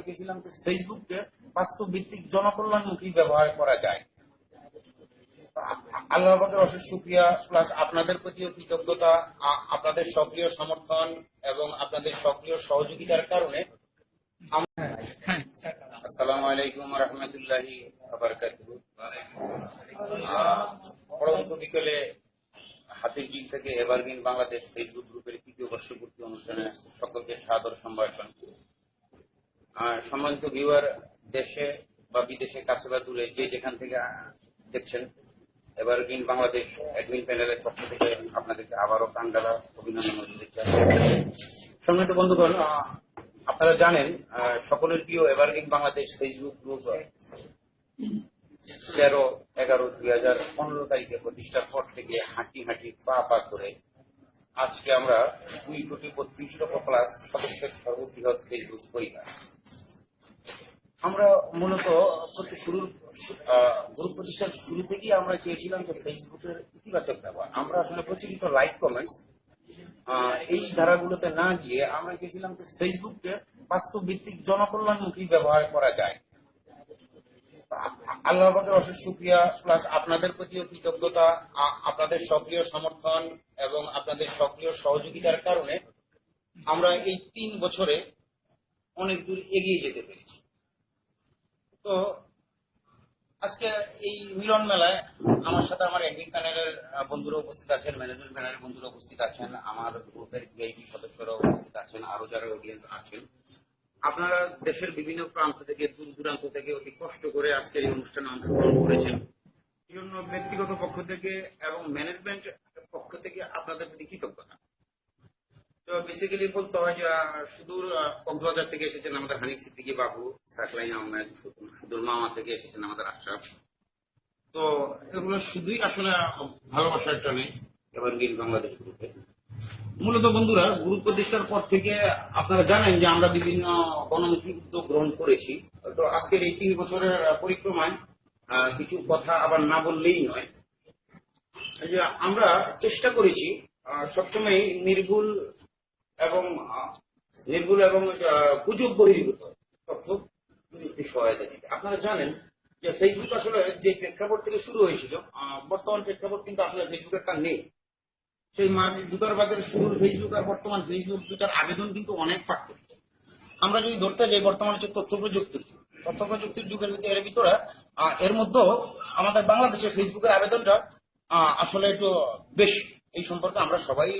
চেয়েছিলাম যে ফেসবুককে বাস্তব ভিত্তিক জনকল্যাণমুখী ব্যবহার করা যায়। আল্লাহ পাকের অশেষ শুকরিয়া, প্লাস আপনাদের প্রতিও কৃতজ্ঞতা। আপনাদের সক্রিয় সমর্থন এবং আপনাদের সক্রিয় সহযোগিতার কারণে আসসালামু আলাইকুম রহমতুল্লাহি বারাকাতুহু। পরন্ত বিকেলে হাতিরঝিল থেকে এভারগ্রিন বাংলাদেশ ফেসবুক গ্রুপের তৃতীয় বর্ষপূর্তি অনুষ্ঠানে সকলকে সাদর সম্ভাষণ। সম্মানিত ভিউয়ার, দেশে বা বিদেশে, কাছে বা দূরে, যে যেখান থেকে দেখছেন, এভারগ্রিন বাংলাদেশ অ্যাডমিন প্যানেলের পক্ষ থেকে আপনাদেরকে আবারও প্রাণঢালা অভিনন্দন ও শুভেচ্ছা। সম্মানিত বন্ধুগণ, আপনারা জানেন সকলের প্রিয় এভারগ্রিন বাংলাদেশ ফেসবুক গ্রুপ 13/11/2015 তারিখে প্রতিষ্ঠার পর থেকে হাঁটি হাঁটি পা পা করে আজকে আমরা 2,32,00,000+ সদস্যের সর্ববৃহৎ ফেসবুক পরিবার। আমরা মূলত গ্রুপ প্রতিষ্ঠার শুরু থেকেই আমরা চেয়েছিলাম যে ফেসবুকের ইতিবাচক ব্যবহার। আমরা আসলে প্রচলিত লাইক কমেন্টস এই ধারাগুলোতে না গিয়ে আমরা চেয়েছিলাম যে ফেসবুককে বাস্তব ভিত্তিক জনকল্যাণমুখী ব্যবহার করা যায়। আল্লাহ পাকের অশেষ শুকরিয়া, প্লাস আপনাদের প্রতিও কৃতজ্ঞতা। আপনাদের সক্রিয় সমর্থন এবং আপনাদের সক্রিয় সহযোগিতার কারণে আমরা এই 3 বছরে অনেক দূর এগিয়ে যেতে পেরেছি। তো আজকে এই মিলন মেলায় আমার সাথে আমার অ্যাডমিন প্যানেলের বন্ধুরা উপস্থিত আছেন, ম্যানেজমেন্ট প্যানেলের বন্ধুরা উপস্থিত আছেন, আমার গ্রুপের ভিআইপি সদস্যরা উপস্থিত আছেন, আরো যারা অডিয়েন্স আছেন। আপনারা দেশের বিভিন্ন প্রান্ত থেকে, দূর দূরান্ত থেকে অতি কষ্ট করে আজকের এই অনুষ্ঠানে অংশগ্রহণ করেছেন। এই জন্য ব্যক্তিগত পক্ষ থেকে এবং ম্যানেজমেন্ট পক্ষ থেকে আপনাদের প্রতি কৃতজ্ঞতা। তো বেসিক্যালি বলতে হয় যে সুদূর কক্সবাজার থেকে এসেছেন আমাদের হানিফ সিদ্দিকী বাবু, সাকলাই আহমেদ, সুদূর মামা থেকে এসেছেন আমাদের আশরাফ। তো এগুলো শুধুই আসলে ভালোবাসার টানে এভারগ্রিন বাংলাদেশ গ্রুপে। মূলত বন্ধুরা, গ্রুপ প্রতিষ্ঠার পর থেকে আপনারা জানেন যে আমরা বিভিন্ন গণমুখী উদ্যোগ গ্রহণ করেছি। তো আজকের এই 3 বছরের পরিক্রমায় কিছু কথা আবার না বললেই নয়। যে আমরা চেষ্টা করেছি সবসময় নির্ভুল এবং গুজব বহির্ভূত তথ্য সহায়তা দিতে। আপনারা জানেন যে ফেসবুক আসলে যে প্রেক্ষাপট থেকে শুরু হয়েছিল, বর্তমান প্রেক্ষাপট কিন্তু আসলে ফেসবুকের তা নেই। সেই মার্ক জুকারবার্গের শুরুর ফেসবুক আর বর্তমান ফেসবুক দুটার আবেদন কিন্তু অনেক পার্থক্য। আমরা যদি ধরতে যাই, বর্তমান হচ্ছে তথ্য প্রযুক্তির যুগের এর ভিতরে এর মধ্যেও আমাদের বাংলাদেশের ফেসবুকের আবেদনটা আসলে একটু বেশ। এই সম্পর্কে আমরা সবাই